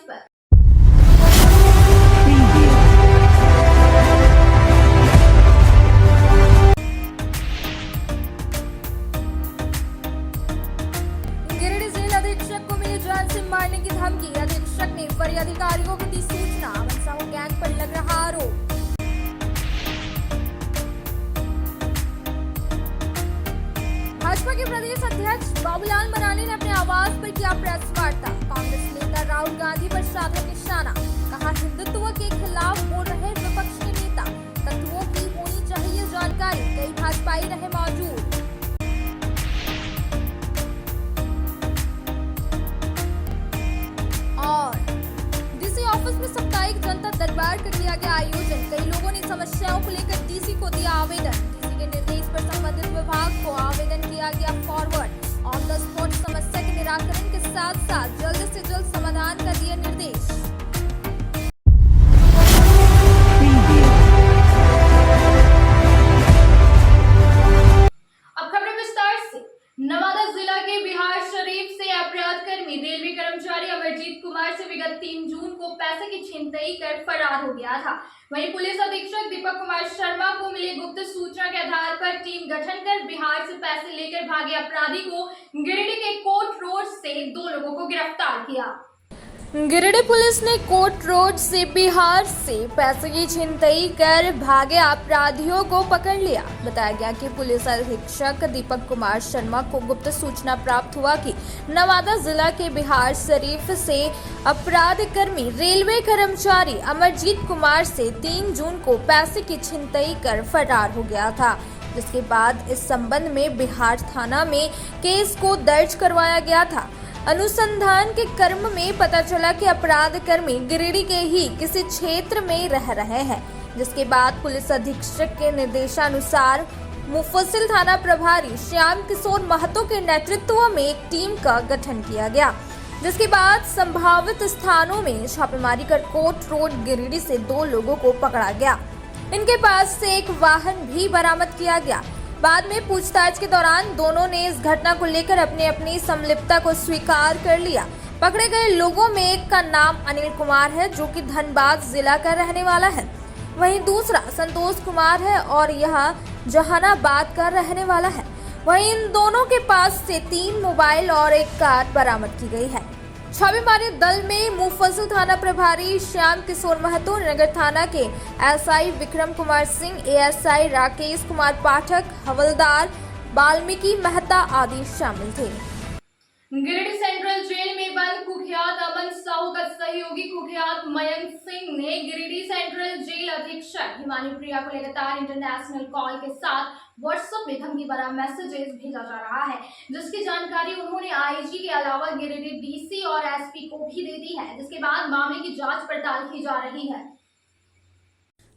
पर। गिरिडीह जेल अधीक्षक को मिली जान से मारने की धमकी। अधीक्षक ने वरीय अधिकारियों को दी सूचना। अमन साहू गैंग पर लग रहा आरोप। भाजपा के प्रदेश अध्यक्ष बाबूलाल मरांडी ने अपने आवास पर किया प्रेस वार्ता। कांग्रेस नेता राहुल गांधी पर साधा निशाना। कहा, हिंदुत्व के खिलाफ बोल रहे विपक्ष के नेता, तत्वों की होनी चाहिए जानकारी। कई भाजपाई रहे मौजूद। और डीसी ऑफिस में साप्ताहिक जनता दरबार का किया गया आयोजन। कई लोगों ने समस्याओं को लेकर डीसी को दिया आवेदन। डीसी के निर्देश पर संबंधित विभाग को आवेदन किया गया फॉरवर्ड। ऑन द स्पॉट समस्या के निराकरण के साथ साथ जल्द से जल्द समाधान का दिए निर्देश। अब खबरें विस्तार से। नवादा जिला के बिहार शरीफ से अपराध कर्मी रेलवे कर्मचारी अमरजीत कुमार से विगत 3 जून को पैसे की छिनतई कर फरार हो गया था। वहीं पुलिस अधीक्षक दीपक कुमार शर्मा को मिली गुप्त सूचना के आधार पर टीम गठन कर बिहार से पैसे लेकर भागे अपराधी को गिरिडीह के कोर्ट रोड से 2 लोगों को गिरफ्तार किया। गिरिडीह पुलिस ने कोर्ट रोड से बिहार से पैसे की छिनतई कर भागे अपराधियों को पकड़ लिया। बताया गया कि पुलिस अधीक्षक दीपक कुमार शर्मा को गुप्त सूचना प्राप्त हुआ कि नवादा जिला के बिहार शरीफ से अपराध कर्मी रेलवे कर्मचारी अमरजीत कुमार से 3 जून को पैसे की छिनतई कर फरार हो गया था, जिसके बाद इस संबंध में बिहार थाना में केस को दर्ज करवाया गया था। अनुसंधान के क्रम में पता चला कि अपराध कर्मी गिरिडीह के ही किसी क्षेत्र में रह रहे हैं, जिसके बाद पुलिस अधीक्षक के निर्देशानुसार मुफस्सिल थाना प्रभारी श्याम किशोर महतो के नेतृत्व में एक टीम का गठन किया गया, जिसके बाद संभावित स्थानों में छापेमारी कर कोर्ट रोड गिरिडीह से 2 लोगों को पकड़ा गया। इनके पास से एक वाहन भी बरामद किया गया। बाद में पूछताछ के दौरान दोनों ने इस घटना को लेकर अपनी संलिप्तता को स्वीकार कर लिया। पकड़े गए लोगों में एक का नाम अनिल कुमार है, जो कि धनबाद जिला का रहने वाला है। वहीं दूसरा संतोष कुमार है और यह जहानाबाद का रहने वाला है। वहीं इन दोनों के पास से 3 मोबाइल और एक कार बरामद की गई है। छापेमारी दल में मुफस्सिल थाना प्रभारी श्याम किशोर महतो, नगर थाना के एसआई विक्रम कुमार सिंह, एएसआई राकेश कुमार पाठक, हवलदार वाल्मीकि मेहता आदि शामिल थे। गिरिडीह सेंट्रल जेल में बंद कुख्यात अमन साहू का सहयोगी कुख्यात मयंक सिंह ने गिरिडीह सेंट्रल जेल अधीक्षक हिमानी प्रिया को लगातार इंटरनेशनल कॉल के साथ व्हाट्सएप में धमकी भरा मैसेजेस भेजा जा रहा है, जिसकी जानकारी उन्होंने आईजी के अलावा गिरिडीह डीसी और एसपी को भी दे दी है, जिसके बाद मामले की जांच पड़ताल की जा रही है।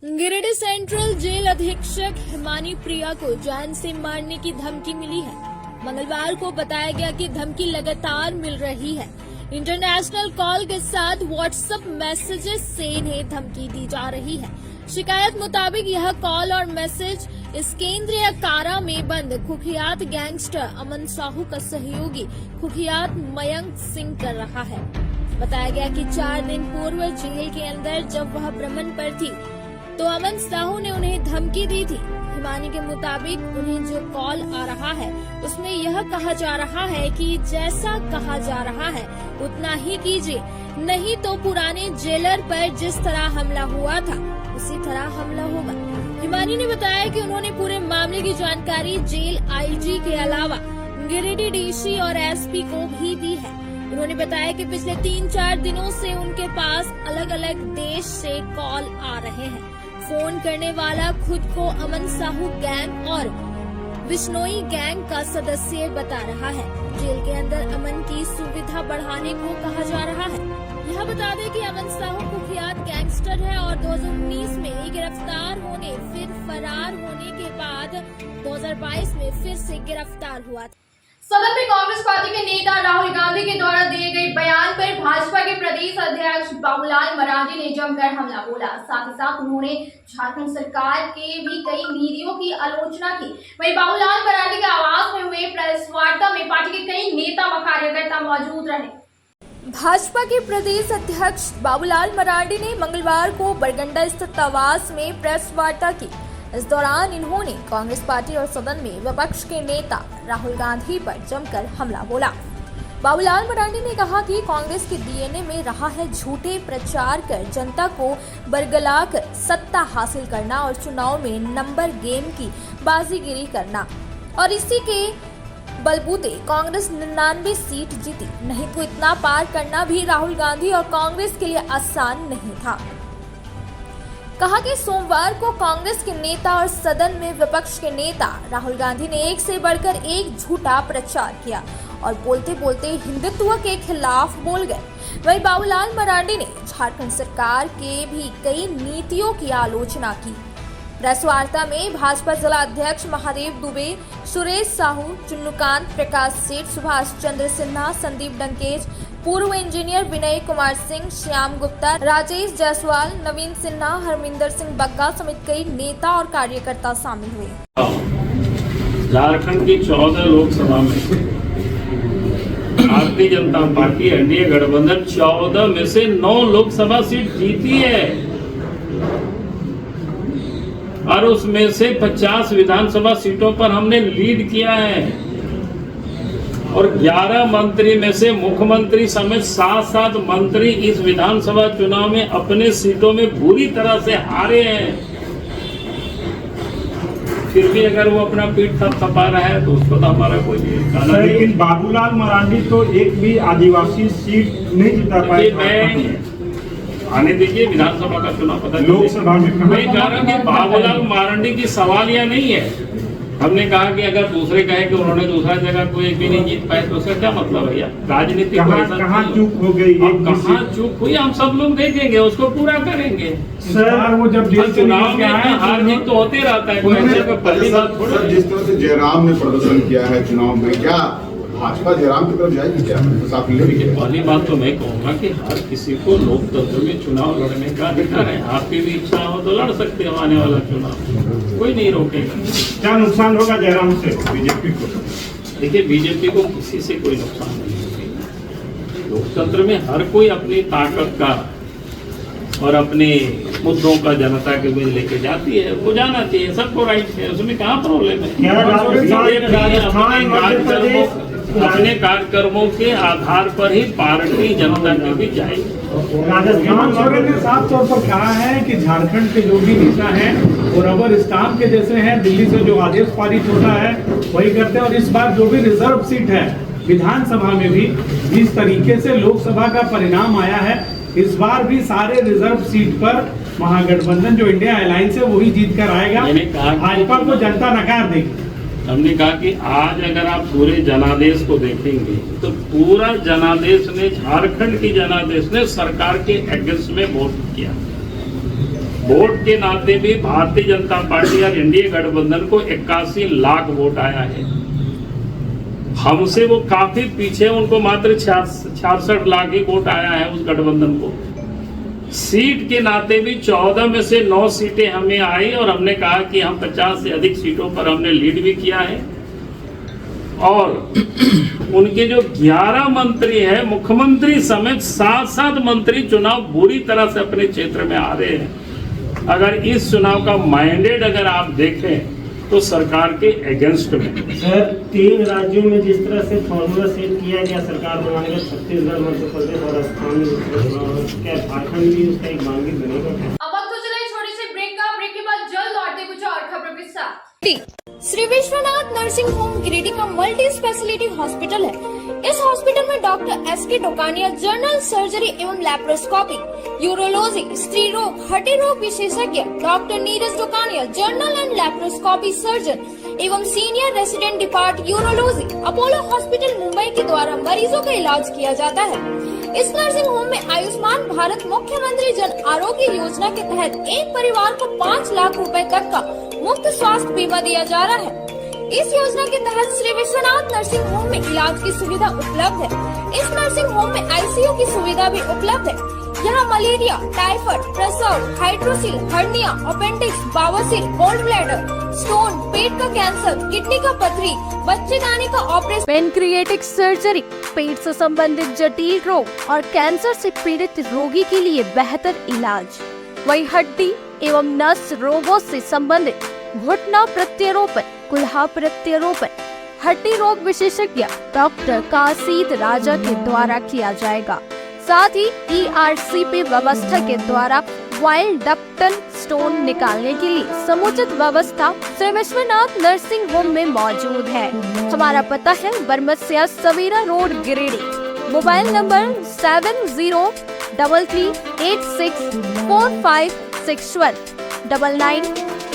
गिरिडीह सेंट्रल जेल अधीक्षक हिमानी प्रिया को जान से मारने की धमकी मिली है। मंगलवार को बताया गया कि धमकी लगातार मिल रही है। इंटरनेशनल कॉल के साथ व्हाट्सएप मैसेजेस से इन्हें धमकी दी जा रही है। शिकायत मुताबिक यह कॉल और मैसेज इस केंद्रीय कारा में बंद कुख्यात गैंगस्टर अमन साहू का सहयोगी कुख्यात मयंक सिंह कर रहा है। बताया गया कि 4 दिन पूर्व जेल के अंदर जब वह भ्रमण पर थी तो अमन साहू ने उन्हें धमकी दी थी। हिमानी के मुताबिक उन्हें जो कॉल आ रहा है उसमें यह कहा जा रहा है कि जैसा कहा जा रहा है उतना ही कीजिए, नहीं तो पुराने जेलर पर जिस तरह हमला हुआ था उसी तरह हमला होगा। हिमानी ने बताया कि उन्होंने पूरे मामले की जानकारी जेल आईजी के अलावा गिरिडीह डीसी और एसपी को भी दी है। उन्होंने बताया कि पिछले 3-4 दिनों से उनके पास अलग अलग देश से कॉल आ रहे हैं। फोन करने वाला खुद को अमन साहू गैंग और विश्नोई गैंग का सदस्य बता रहा है। जेल के अंदर अमन की सुविधा बढ़ाने को कहा जा रहा है। यह बता दें कि अमन साहू कुख्यात गैंगस्टर है और 2019 में गिरफ्तार होने फिर फरार होने के बाद 2022 में फिर से गिरफ्तार हुआ था। सदन में कांग्रेस पार्टी के नेता राहुल गांधी के द्वारा दिए गए बयान पर भाजपा के प्रदेश अध्यक्ष बाबूलाल मरांडी ने जमकर हमला बोला। साथ ही साथ उन्होंने झारखंड सरकार के भी कई नीतियों की आलोचना की। वहीं बाबूलाल मरांडी के आवास में हुए प्रेस वार्ता में पार्टी के कई नेता व कार्यकर्ता मौजूद रहे। भाजपा के प्रदेश अध्यक्ष बाबूलाल मरांडी ने मंगलवार को बरगंडा स्थित आवास में प्रेस वार्ता की। इस दौरान इन्होंने कांग्रेस पार्टी और सदन में विपक्ष के नेता राहुल गांधी पर जमकर हमला बोला। बाबूलाल मरांडी ने कहा कि कांग्रेस के डीएनए में रहा है झूठे प्रचार कर जनता को बरगलाकर सत्ता हासिल करना और चुनाव में नंबर गेम की बाजीगिरी करना, और इसी के बलबूते कांग्रेस 99 सीट जीती। नहीं तो इतना पार करना भी राहुल गांधी और कांग्रेस के लिए आसान नहीं था। कहा कि सोमवार को कांग्रेस के नेता और सदन में विपक्ष के नेता राहुल गांधी ने एक से बढ़कर एक झूठा प्रचार किया और बोलते बोलते हिंदुत्व के खिलाफ बोल गए। वहीं बाबूलाल मरांडी ने झारखंड सरकार के भी कई नीतियों की आलोचना की। प्रेस वार्ता में भाजपा जिला अध्यक्ष महादेव दुबे, सुरेश साहू, चुन्नुकांत, प्रकाश सेठ, सुभाष चंद्र सिन्हा, संदीप डंकेज, पूर्व इंजीनियर विनय कुमार सिंह, श्याम गुप्ता, राजेश जायसवाल, नवीन सिन्हा, हरमिंदर सिंह बग्गा समेत कई नेता और कार्यकर्ता शामिल हुए। झारखंड की 14 लोकसभा में भारतीय जनता पार्टी एनडीए गठबंधन 14 में से 9 लोकसभा सीट जीती है और उसमें से 50 विधानसभा सीटों पर हमने लीड किया है और 11 मंत्री में से मुख्यमंत्री समेत 7 मंत्री इस विधानसभा चुनाव में अपने सीटों में बुरी तरह से हारे हैं। फिर भी अगर वो अपना पीठ थपथपा रहा है तो उसको तो हमारा कोई नहीं। लेकिन बाबूलाल मरांडी तो एक भी आदिवासी सीट नहीं जिता पाए। आने दीजिए, विधानसभा का चुनाव पता लोकसभा में मैं कह रहा हूँ कि बाबूलाल मरांडी की सवाल यह नहीं है। हमने कहा कि अगर दूसरे कहे कि उन्होंने दूसरा जगह कोई भी नहीं जीत पाए तो उसका क्या मतलब है यार? राजनीति कहाँ चूक हो गई, कहाँ चूक हुई, हम सब लोग देखेंगे, उसको पूरा करेंगे। सर वो जब चुनाव में हार जीत तो होते रहता है, पहली बात थोड़ा। जिस तरह से जयराम ने प्रदर्शन किया है चुनाव में, क्या भाजपा जयराम की तरफ जाएगी क्या? पहली बात तो मैं कहूँगा कि हर किसी को लोकतंत्र में चुनाव लड़ने का अधिकार है। आपकी भी इच्छा हो तो लड़ सकते हो आने वाला चुनाव, कोई नहीं रोकेगा। क्या नुकसान होगा जयराम से बीजेपी को? देखिए, बीजेपी को किसी से कोई नुकसान नहीं होगा। लोकतंत्र में हर कोई अपनी ताकत का और अपने मुद्दों का जनता के बीच लेके जाती है, वो जाना चाहिए, सबको राइट है, उसमें कहाँ प्रॉब्लम है। अपने कार्यक्रमों के आधार पर ही पार्टी जनता के बीच जाएगी। राजस्थान ने साफ तौर पर कहा है कि झारखंड के जो भी नेता हैं वो रबर स्टाम्प के जैसे हैं, दिल्ली से जो आदेश पारित होता है वही करते हैं। और इस बार जो भी रिजर्व सीट है विधानसभा में भी जिस तरीके से लोकसभा का परिणाम आया है, इस बार भी सारे रिजर्व सीट पर महागठबंधन जो इंडिया अलायंस है वही जीत कर आएगा। भाजपा को जनता नकार देगी। हमने कहा कि आज अगर आप पूरे जनादेश को देखेंगे तो पूरा जनादेश ने, झारखंड की जनादेश ने सरकार के अगेंस्ट में वोट किया। वोट के नाते भी भारतीय जनता पार्टी और एनडीए गठबंधन को 81 लाख वोट आया है। हमसे वो काफी पीछे, उनको मात्र 66 लाख ही वोट आया है उस गठबंधन को। सीट के नाते भी 14 में से 9 सीटें हमें आई और हमने कहा कि हम 50 से अधिक सीटों पर हमने लीड भी किया है। और उनके जो 11 मंत्री हैं, मुख्यमंत्री समेत 7 मंत्री चुनाव बुरी तरह से अपने क्षेत्र में आ रहे हैं। अगर इस चुनाव का मैंडेट अगर आप देखें तो सरकार के अगेंस्ट में। सर, 3 राज्यों में जिस तरह से फॉर्मूला सेट किया गया सरकार बनाने का, छत्तीसगढ़, मध्य प्रदेश और राजस्थान, क्या झारखंड भी उसका एक बांगी बनेगा? अब तो चले छोटे से ब्रेक के बाद जल्द लौटते कुछ और खबरों के साथ। श्री विश्वनाथ नर्सिंग होम गिरिडीह का मल्टी स्पेशलिटी हॉस्पिटल है। इस हॉस्पिटल में doctor S K. Dokania general surgery एवं लैप्रोस्कोपी, यूरोलॉजी, स्त्री रोग, हड्डी रोग विशेषज्ञ, doctor Neeraj Dokania general and laparoscopy surgeon एवं senior resident depart urology, Apollo hospital Mumbai के द्वारा मरीजों का इलाज किया जाता है। इस नर्सिंग होम में आयुष्मान भारत मुख्यमंत्री जन आरोग्य योजना के तहत एक परिवार को 5 लाख रुपए तक का मुफ्त स्वास्थ्य बीमा दिया जा रहा है। इस योजना के तहत श्री विश्वनाथ नर्सिंग होम में इलाज की सुविधा उपलब्ध है। इस नर्सिंग होम में आईसीयू की सुविधा भी उपलब्ध है। यहाँ मलेरिया, टाइफाइड, प्रसव, हाइड्रोसिल, हर्निया, अपेंडिक्स, बावसीर, गोल्ड ब्लैडर, स्टोन, पेट का कैंसर, किडनी का पथरी, बच्चेदानी का ऑपरेशन, पेनक्रिएटिक सर्जरी, पेट से संबंधित जटिल रोग और कैंसर से पीड़ित रोगी के लिए बेहतर इलाज। वही हड्डी एवं नस रोगों से संबंधित घुटना प्रत्यारोपण, कुल्हा प्रत्यारोपण, हड्डी रोग विशेषज्ञ डॉक्टर कासिद राजा के द्वारा किया जाएगा। साथ ही ERCP व्यवस्था के द्वारा वाइल्ड डक्टल स्टोन निकालने के लिए समुचित व्यवस्था श्री विश्वनाथ नर्सिंग होम में मौजूद है। हमारा पता है Baramasia Savera road, Giridih. Mobile number 7033864561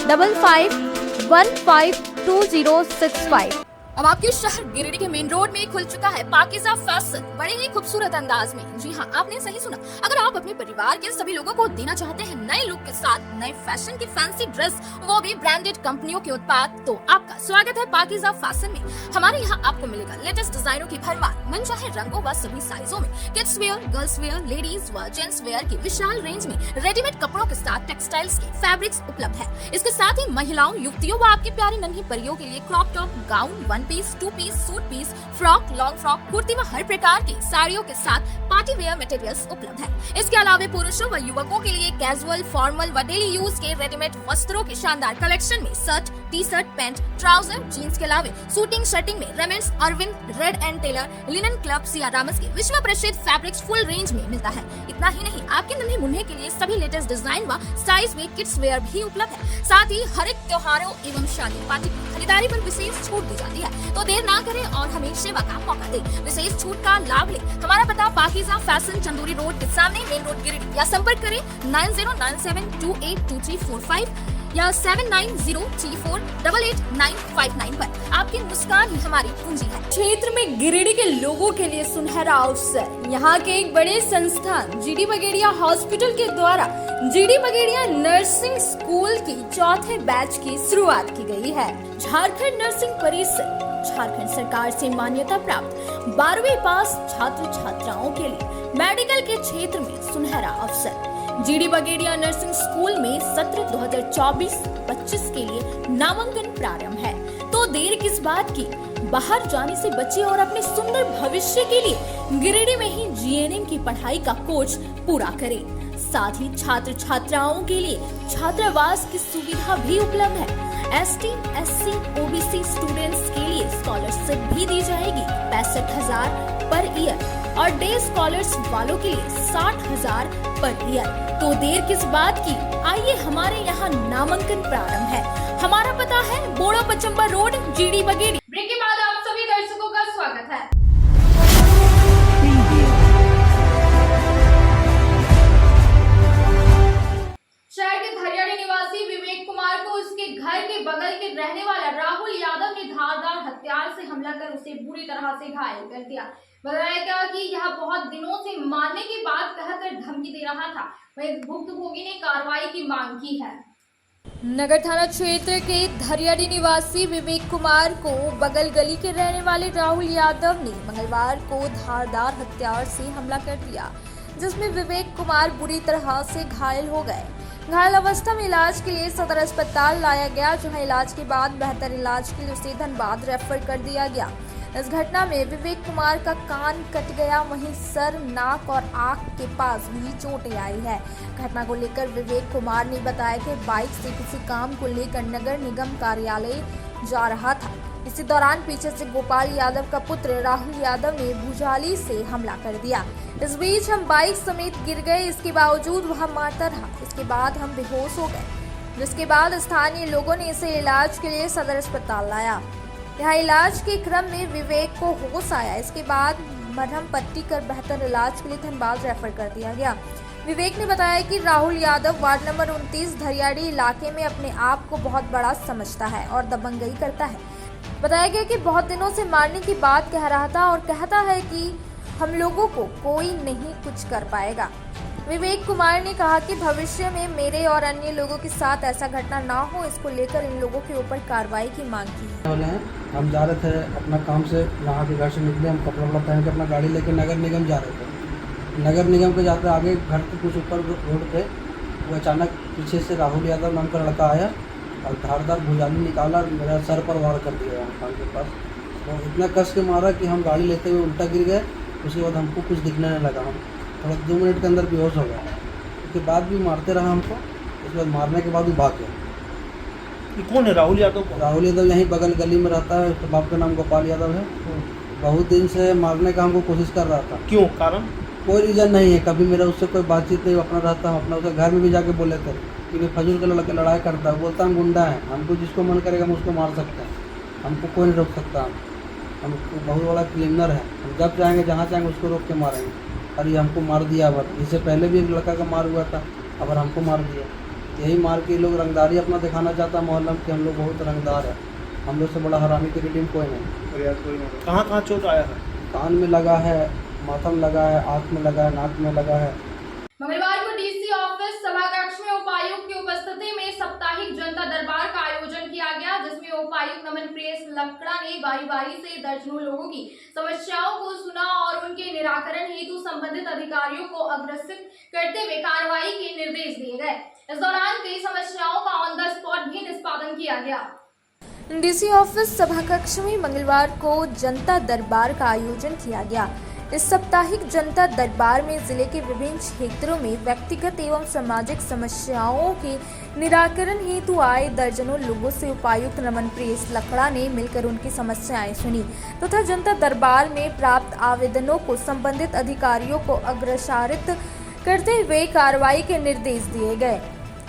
9955152065। अब आपके शहर गिरिडीह के मेन रोड में खुल चुका है पाकिज़ा फैशन, बड़े ही खूबसूरत अंदाज में। जी हाँ, आपने सही सुना। अगर आप अपने परिवार के सभी लोगों को देना चाहते हैं नए लुक के साथ नए फैशन की फैंसी ड्रेस, वो भी ब्रांडेड कंपनियों के उत्पाद, तो आपका स्वागत है पाकिज़ा फैशन में। हमारे यहाँ आपको मिलेगा लेटेस्ट डिजाइनों की भरमार, मनचाहे रंगों व सभी साइजों में, kids wear, girls wear, ladies व जेंट्स वेयर की विशाल रेंज में रेडीमेड कपड़ों के साथ टेक्सटाइल्स के फैब्रिक्स उपलब्ध है। इसके साथ ही महिलाओं, युवतियों व आपकी प्यारी नन्ही परियों के लिए crop top, gown, one piece, two piece, suit piece, frock, long frock, kurti व हर प्रकार की साड़ियों के साथ पार्टी वेयर मटेरियल्स उपलब्ध है। इसके अलावा पुरुषों व युवकों के लिए कैजुअल, फॉर्मल व डेली यूज के रेडीमेड वस्त्रों के शानदार कलेक्शन में shirt, T shirt, pant, trouser, jeans के अलावा शूटिंग शर्टिंग में Raymonds, Arvind, Reid and Taylor, Linen Club, Siyarams के विश्व प्रसिद्ध फैब्रिक्स फुल रेंज में मिलता है। इतना ही नहीं, आपके नन्हे मुन्ने के लिए सभी लेटेस्ट डिजाइन व साइज में किड्स वेयर भी उपलब्ध है। साथ ही हर एक त्योहारों एवं शादी पार्टी की खरीदारी पर विशेष छूट दी जाती है। तो देर ना करें और हमें सेवा का मौका दें, विशेष छूट का लाभ लें। हमारा पता पाकिज़ा फैशन, चंदूरी रोड के सामने, मेन रोड, गिरिडीह, या संपर्क करें 9097282345 या 7903488959 पर। आपकी मुस्कान ही हमारी पूंजी है। क्षेत्र में गिरिडीह के लोगों के लिए सुनहरा अवसर। यहाँ के एक बड़े संस्थान GD बगेड़िया हॉस्पिटल के द्वारा GD बगेड़िया नर्सिंग स्कूल की चौथे बैच की शुरुआत की गई है। झारखंड नर्सिंग परिषद झारखंड सरकार से मान्यता प्राप्त 12वीं पास छात्र छात्राओं के लिए मेडिकल के क्षेत्र में सुनहरा अवसर। GD बगेड़िया नर्सिंग स्कूल में सत्र 2024-25 के लिए नामांकन प्रारंभ है। तो देर किस बात की, बाहर जाने से बचे और अपने सुंदर भविष्य के लिए गिरिडीह में ही GNM की पढ़ाई का कोर्स पूरा करें। साथ ही छात्र छात्राओं के लिए छात्रावास की सुविधा भी उपलब्ध है। ST, SC, OBC स्टूडेंट्स के लिए स्कॉलरशिप भी दी जाएगी 65,000 पर ईयर और डे स्कॉलर्स वालों के लिए 60,000 पर ईयर। तो देर किस बात की, आइए हमारे यहाँ नामांकन प्रारंभ है। हमारा पता है Bora Pachamba road, GD Bagedia. Break के बाद आप सभी दर्शकों का स्वागत है। शहर के धरियाड़ी निवासी विवेक कुमार को उसके घर के बगल के रहने वाला राहुल यादव ने धारदार हथियार से हमला कर उसे बुरी तरह से घायल कर दिया। बताया गया कि यह बहुत दिनों से मारने की बात कहकर धमकी दे रहा था। वहीं भुक्तभोगी ने कार्रवाई की मांग की है। नगर थाना क्षेत्र के धरियाड़ी निवासी विवेक कुमार को बगल गली के रहने वाले राहुल यादव ने मंगलवार को धारदार हथियार से हमला कर दिया, जिसमें विवेक कुमार बुरी तरह से घायल हो गए। घायल अवस्था में इलाज के लिए सदर अस्पताल लाया गया, जहां इलाज के बाद बेहतर इलाज के लिए उसे धनबाद रेफर कर दिया गया। इस घटना में विवेक कुमार का कान कट गया, वहीं सर, नाक और आंख के पास भी चोटें आई है। घटना को लेकर विवेक कुमार ने बताया कि बाइक से किसी काम को लेकर नगर निगम कार्यालय जा रहा था। इसी दौरान पीछे से गोपाल यादव का पुत्र राहुल यादव ने भुजाली से हमला कर दिया। इस बीच हम बाइक समेत गिर गए, इसके बावजूद वह मारता रहा। इसके बाद हम बेहोश हो गए, जिसके बाद स्थानीय लोगों ने इसे इलाज के लिए सदर अस्पताल लाया। यहाँ इलाज के क्रम में विवेक को होश आया। इसके बाद मरहम पट्टी कर बेहतर इलाज के लिए धनबाद रेफर कर दिया गया। विवेक ने बताया कि राहुल यादव वार्ड नंबर 29 धरियाड़ी इलाके में अपने आप को बहुत बड़ा समझता है और दबंगई करता है। बताया गया कि बहुत दिनों से मारने की बात कह रहा था और कहता है कि हम लोगों को कोई नहीं कुछ कर पाएगा। विवेक कुमार ने कहा कि भविष्य में मेरे और अन्य लोगों के साथ ऐसा घटना ना हो, इसको लेकर इन लोगों के ऊपर कार्रवाई की मांग की है। हम जा रहे थे अपना काम से, यहाँ के घर से निकले, हम कपड़ा वपड़ा पहन के अपना गाड़ी लेकर नगर निगम जा रहे थे। नगर निगम के जाते आगे घर के कुछ ऊपर रोड पे वो अचानक पीछे से राहुल यादव नाम का लड़का आया और धारदार भुजाली निकाला और मेरा सर पर वार कर दिया वहाँ कान के पास। तो इतना कस के मारा कि हम गाड़ी लेते हुए उल्टा गिर गए। उसके बाद हमको कुछ दिखने नहीं लगा, हम थोड़ा 2 मिनट के अंदर बेहोश हो गया। उसके बाद भी मारते रहा हमको। उसके बाद मारने के बाद वो भाग गया। ये कौन है राहुल यादव? राहुल यादव यहीं बगल गली में रहता है, उसके बाप का नाम गोपाल यादव है। बहुत दिन से मारने का हमको कोशिश कर रहा था। क्यों? कारण? कोई रीज़न नहीं है, कभी मेरा उससे कोई बातचीत नहीं, अपना रहता हूँ अपना। उसके घर में भी जाके बोले थे कि फजूल के लड़के लड़ाई करता है, बोलता हम गुंडा है, हमको जिसको मन करेगा हम उसको मार सकते हैं, हमको कोई नहीं रोक सकता। हम बहुत बड़ा क्रिमिनल है, हम जब चाहेंगे जहाँ चाहेंगे उसको रोक के मारेंगे। और ये हमको मार दिया। अब इससे पहले भी एक लड़का का मार हुआ था, अब हमको मार दिया। यही मार के लोग रंगदारी अपना दिखाना चाहता है मोहल्ला में कि हम लोग बहुत रंगदार है, हम लोग से बड़ा हरामी की टीम कोई नहीं। कहाँ चोट आया है? कान में लगा है, माथा में लगा है, आँख में लगा है, नाक में लगा है। मंगलवार को डीसी ऑफिस सभाकक्ष में उपायुक्त की उपस्थिति में साप्ताहिक जनता दरबार का आयोजन किया गया, जिसमें उपायुक्त नमन प्रियस लकड़ा ने बारी बारी से दर्जनों लोगों की समस्याओं को सुना और उनके निराकरण हेतु संबंधित अधिकारियों को अग्रसित करते हुए कार्रवाई के निर्देश दिए गए। इस दौरान कई समस्याओं का ऑन द स्पॉट भी निष्पादन किया गया। डीसी ऑफिस सभाकक्ष में मंगलवार को जनता दरबार का आयोजन किया गया। इस साप्ताहिक जनता दरबार में जिले के विभिन्न क्षेत्रों में व्यक्तिगत एवं सामाजिक समस्याओं के निराकरण हेतु आए दर्जनों लोगों से उपायुक्त नमन प्रियस लकड़ा ने मिलकर उनकी समस्याएं सुनी तथा जनता दरबार में प्राप्त आवेदनों को संबंधित अधिकारियों को अग्रसारित करते हुए कार्रवाई के निर्देश दिए गए।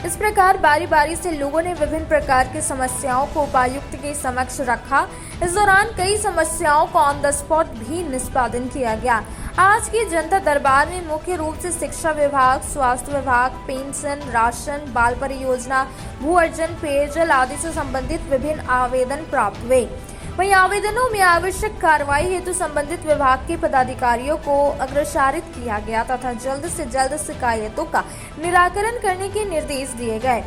इस प्रकार बारी बारी से लोगों ने विभिन्न प्रकार की समस्याओं को उपायुक्त के समक्ष रखा। इस दौरान कई समस्याओं का ऑन द स्पॉट भी निष्पादन किया गया। आज की जनता दरबार में मुख्य रूप से शिक्षा विभाग, स्वास्थ्य विभाग, पेंशन, राशन, बाल परियोजना, भू अर्जन, पेयजल आदि से संबंधित विभिन्न आवेदन प्राप्त हुए। वहीं आवेदनों में आवश्यक कार्रवाई हेतु संबंधित विभाग के पदाधिकारियों को अग्रसारित किया गया तथा जल्द से जल्द शिकायतों का निराकरण करने के निर्देश दिए गए।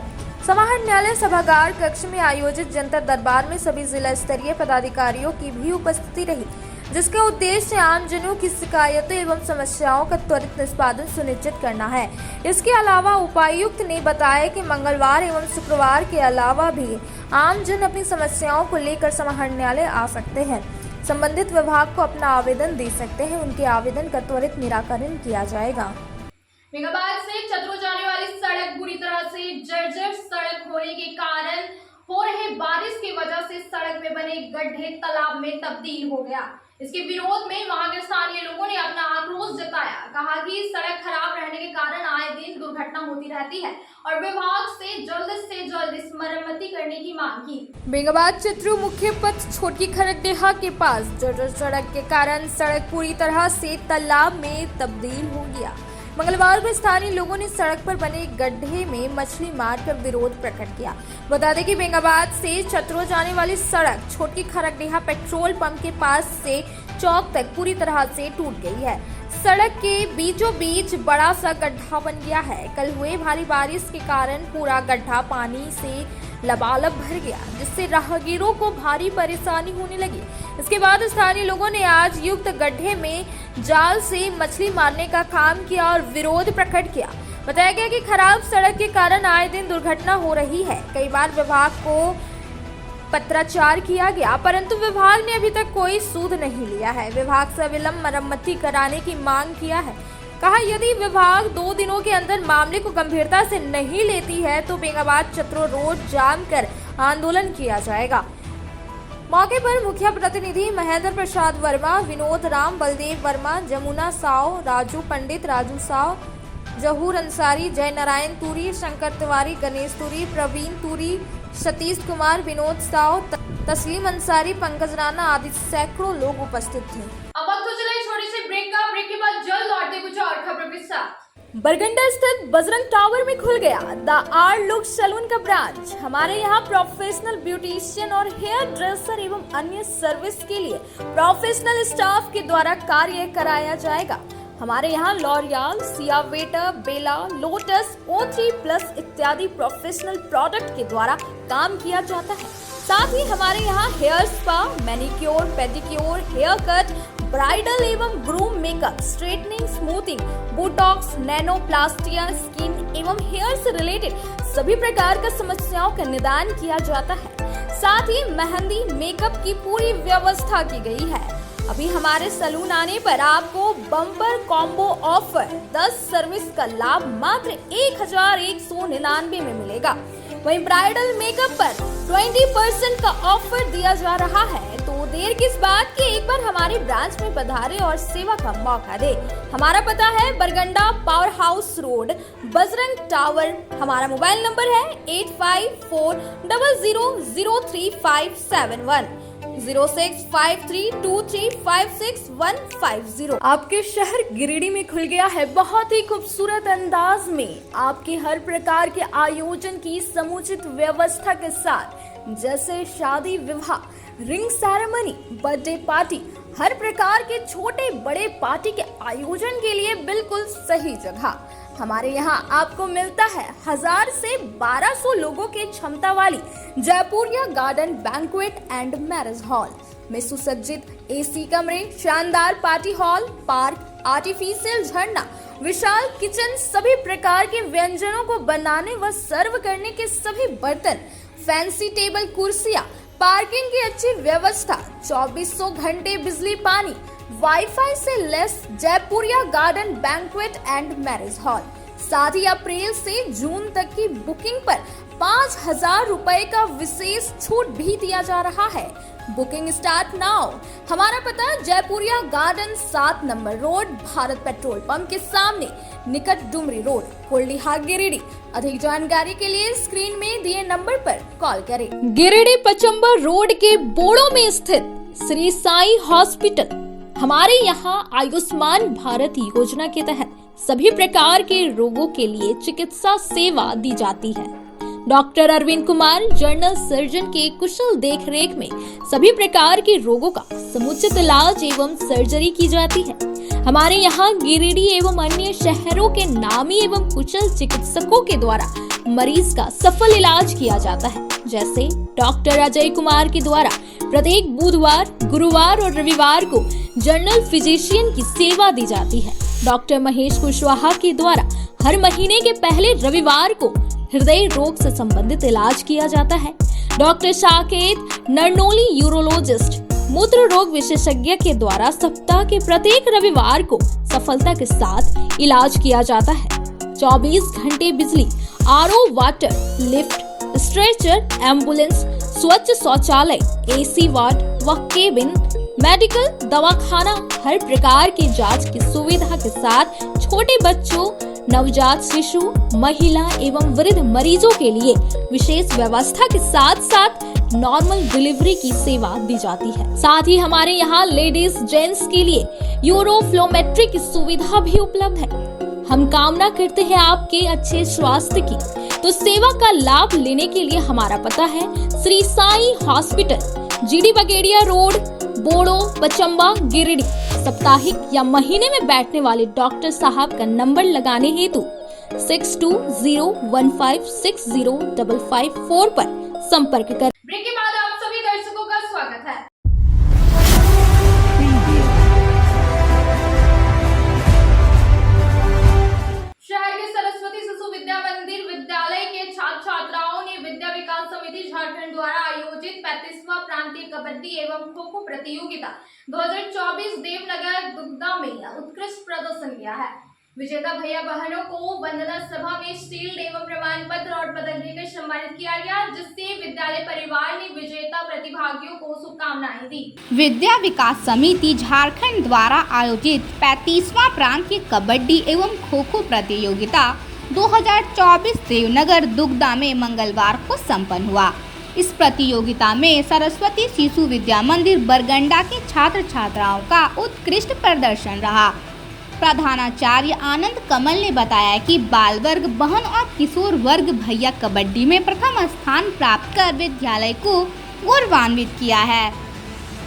समाहरण न्यायालय सभागार कक्ष में आयोजित जनता दरबार में सभी जिला स्तरीय पदाधिकारियों की भी उपस्थिति रही, जिसका उद्देश्य आमजनों की शिकायतों एवं समस्याओं का त्वरित निष्पादन सुनिश्चित करना है। इसके अलावा उपायुक्त ने बताया कि मंगलवार एवं शुक्रवार के अलावा भी आमजन अपनी समस्याओं को लेकर समाहरण न्यायालय आ सकते हैं। संबंधित विभाग को अपना आवेदन दे सकते हैं, उनके आवेदन का त्वरित निराकरण किया जाएगा। मेघाबाद से चतरो जाने वाली सड़क बुरी तरह से जर्जर सड़क होने के कारण हो रहे बारिश की वजह से सड़क में बने गड्ढे तालाब में तब्दील हो गया। इसके विरोध में वहां के स्थानीय लोगों ने अपना आक्रोश जताया। कहा कि सड़क खराब रहने के कारण आए दिन दुर्घटना होती रहती है और विभाग से जल्द इस मरम्मती करने की मांग की। मेघाबाद चतरू मुख्य पथ छोटी खरकडेहा के पास जर्जर सड़क के कारण सड़क पूरी तरह से तालाब में तब्दील हो गया। मंगलवार को स्थानीय लोगों ने सड़क पर बने गड्ढे में मछली मारकर विरोध प्रकट किया। बता दें कि मेघाबाद से चतरो जाने वाली सड़क छोटी खरकडेहा पेट्रोल पंप के पास से चौक तक पूरी तरह से टूट गई है। सड़क के बीचों बीच बड़ा सा गड्ढा बन गया है। कल हुए भारी बारिश के कारण पूरा गड्ढा पानी से लबालब भर गया, जिससे राहगीरों को भारी परेशानी होने लगी। इसके बाद स्थानीय लोगों ने आज युक्त गड्ढे में जाल से मछली मारने का काम किया और विरोध प्रकट किया। बताया गया कि खराब सड़क के कारण आए दिन दुर्घटना हो रही है। कई बार विभाग को पत्राचार किया गया, परंतु विभाग ने अभी तक कोई सूद नहीं लिया है। विभाग से विलंब मरम्मती कराने की मांग किया है। कहा यदि विभाग 2 दिनों के अंदर मामले को गंभीरता से नहीं लेती है तो मेघाबाद चतरो रोड जाम कर आंदोलन किया जाएगा। मौके पर मुखिया प्रतिनिधि महेंद्र प्रसाद वर्मा, विनोद राम, बलदेव वर्मा, जमुना साव, राजू पंडित, राजू साव, जहूर अंसारी, जय नारायण तुरी, शंकर तिवारी, गणेश तुरी, प्रवीण तुरी, सतीश कुमार, विनोद साव, तस्लीम अंसारी, पंकज राणा आदि सैकड़ों लोग उपस्थित थे। अब वक्त तो चला छोटे से ब्रेक का। ब्रेक के बाद जल्द लौटते कुछ और खबरों के साथ। बरगंडा स्थित बजरंग टावर में खुल गया द आर्ट लुक सैलून का ब्रांच। हमारे यहाँ प्रोफेशनल ब्यूटिशियन और हेयर ड्रेसर एवं अन्य सर्विस के लिए प्रोफेशनल स्टाफ के द्वारा कार्य कराया जाएगा। हमारे यहाँ लॉरियल, सियावेटा, बेला, लोटस, O3+ इत्यादि प्रोफेशनल प्रोडक्ट के द्वारा काम किया जाता है। साथ ही हमारे यहाँ hair spa, manicure, pedicure, hair cut, bridal एवं groom makeup, straightening, smoothing, botox, nanoplastia, skin एवं हेयर से रिलेटेड सभी प्रकार का समस्याओं का निदान किया जाता है। साथ ही मेहंदी, मेकअप की पूरी व्यवस्था की गई है। अभी हमारे सैलून आने पर आपको बम्पर कॉम्बो ऑफर 10 सर्विस का लाभ मात्र 1199 में मिलेगा। वहीं ब्राइडल मेकअप पर 20% का ऑफर दिया जा रहा है। तो देर किस बात की, एक बार हमारे ब्रांच में पधारे और सेवा का मौका दे। हमारा पता है Barganda power house road, Bajrang tower. हमारा मोबाइल नंबर है 8540003571 0653235650। आपके शहर गिरिडीह में खुल गया है बहुत ही खूबसूरत अंदाज में आपके हर प्रकार के आयोजन की समुचित व्यवस्था के साथ, जैसे शादी, विवाह, रिंग सेरेमनी, बर्थडे पार्टी, हर प्रकार के छोटे बड़े पार्टी के आयोजन के लिए बिल्कुल सही जगह। हमारे यहाँ आपको मिलता है 1000 से 1200 लोगों के क्षमता वाली Jaipuria garden banquet and marriage hall में सुसज्जित एसी कमरे, शानदार पार्टी हॉल, पार्क, आर्टिफिशियल झरना, विशाल किचन, सभी प्रकार के व्यंजनों को बनाने व सर्व करने के सभी बर्तन, फैंसी टेबल, कुर्सियां, पार्किंग की अच्छी व्यवस्था, 2400 घंटे बिजली पानी, वाईफाई से less Jaipuria garden banquet and marriage hall. साथ ही अप्रैल से जून तक की बुकिंग पर 5000 रुपए का विशेष छूट भी दिया जा रहा है। Booking start now. हमारा पता Jaipuria garden 7 number road, Bharat petrol pump के सामने, निकट डुमरी रोड, कोल्डीहा, गिरिडीह। अधिक जानकारी के लिए स्क्रीन में दिए नंबर पर कॉल करें। गिरिडीह पचम्बर रोड के बोड़ो में स्थित श्री साई हॉस्पिटल। हमारे यहाँ आयुष्मान भारत योजना के तहत सभी प्रकार के रोगों के लिए चिकित्सा सेवा दी जाती है। Doctor Arvind Kumar, general surgeon के कुशल देखरेख में सभी प्रकार के रोगों का समुचित इलाज एवं सर्जरी की जाती है। हमारे यहाँ गिरिडीह एवं अन्य शहरों के नामी एवं कुशल चिकित्सकों के द्वारा मरीज का सफल इलाज किया जाता है। जैसे डॉक्टर अजय कुमार के द्वारा प्रत्येक बुधवार, गुरुवार और रविवार को जनरल फिजिशियन की सेवा दी जाती है। डॉक्टर महेश कुशवाहा के द्वारा हर महीने के पहले रविवार को हृदय रोग से संबंधित इलाज किया जाता है। डॉक्टर साकेत नरनोली यूरोलॉजिस्ट मूत्र रोग विशेषज्ञ के द्वारा सप्ताह के प्रत्येक रविवार को सफलता के साथ इलाज किया जाता है। 24 घंटे बिजली, RO water, lift, stretcher, ambulance, स्वच्छ शौचालय, एसी वार्ड व केबिन, मेडिकल, दवाखाना, हर प्रकार की जांच की सुविधा के साथ छोटे बच्चों, नवजात शिशु, महिला एवं वृद्ध मरीजों के लिए विशेष व्यवस्था के साथ साथ नॉर्मल डिलीवरी की सेवा दी जाती है। साथ ही हमारे यहाँ लेडीज जेंट्स के लिए यूरोफ्लोमेट्री की सुविधा भी उपलब्ध है। हम कामना करते हैं आपके अच्छे स्वास्थ्य की, तो सेवा का लाभ लेने के लिए हमारा पता है Shri Sai hospital, GD Bagedia road, Bodo, Pachamba, Giridih. साप्ताहिक या महीने में बैठने वाले डॉक्टर साहब का नंबर लगाने हेतु 6201560554 पर संपर्क करें। ब्रेक के बाद आप सभी दर्शकों का स्वागत है। शहर के सरस्वती शिशु विद्या मंदिर विद्यालय के छात्र छात्राओं ने विद्या विकास समिति झारखंड द्वारा आयोजित 35वां प्रांतीय कबड्डी एवं खो खो प्रतियोगिता 2024 देवनगर दुग्धा में उत्कृष्ट प्रदर्शन किया है। विजेता भैया बहनों को वंदना सभा में शील्ड एवं प्रमाण पत्र और पदक देकर सम्मानित किया गया, जिससे विद्यालय परिवार ने विजेता प्रतिभागियों को शुभकामनाएं दी। विद्या विकास समिति झारखंड द्वारा आयोजित 35वां प्रांतीय कबड्डी एवं खो खो प्रतियोगिता 2024 देवनगर दुग्धा में मंगलवार को संपन्न हुआ। इस प्रतियोगिता में सरस्वती शिशु विद्या मंदिर बरगंडा के छात्र छात्राओं का उत्कृष्ट प्रदर्शन रहा। प्रधानाचार्य आनंद कमल ने बताया कि बाल वर्ग, बहन और किशोर वर्ग भैया कबड्डी में प्रथम स्थान प्राप्त कर विद्यालय को गौरवान्वित किया है।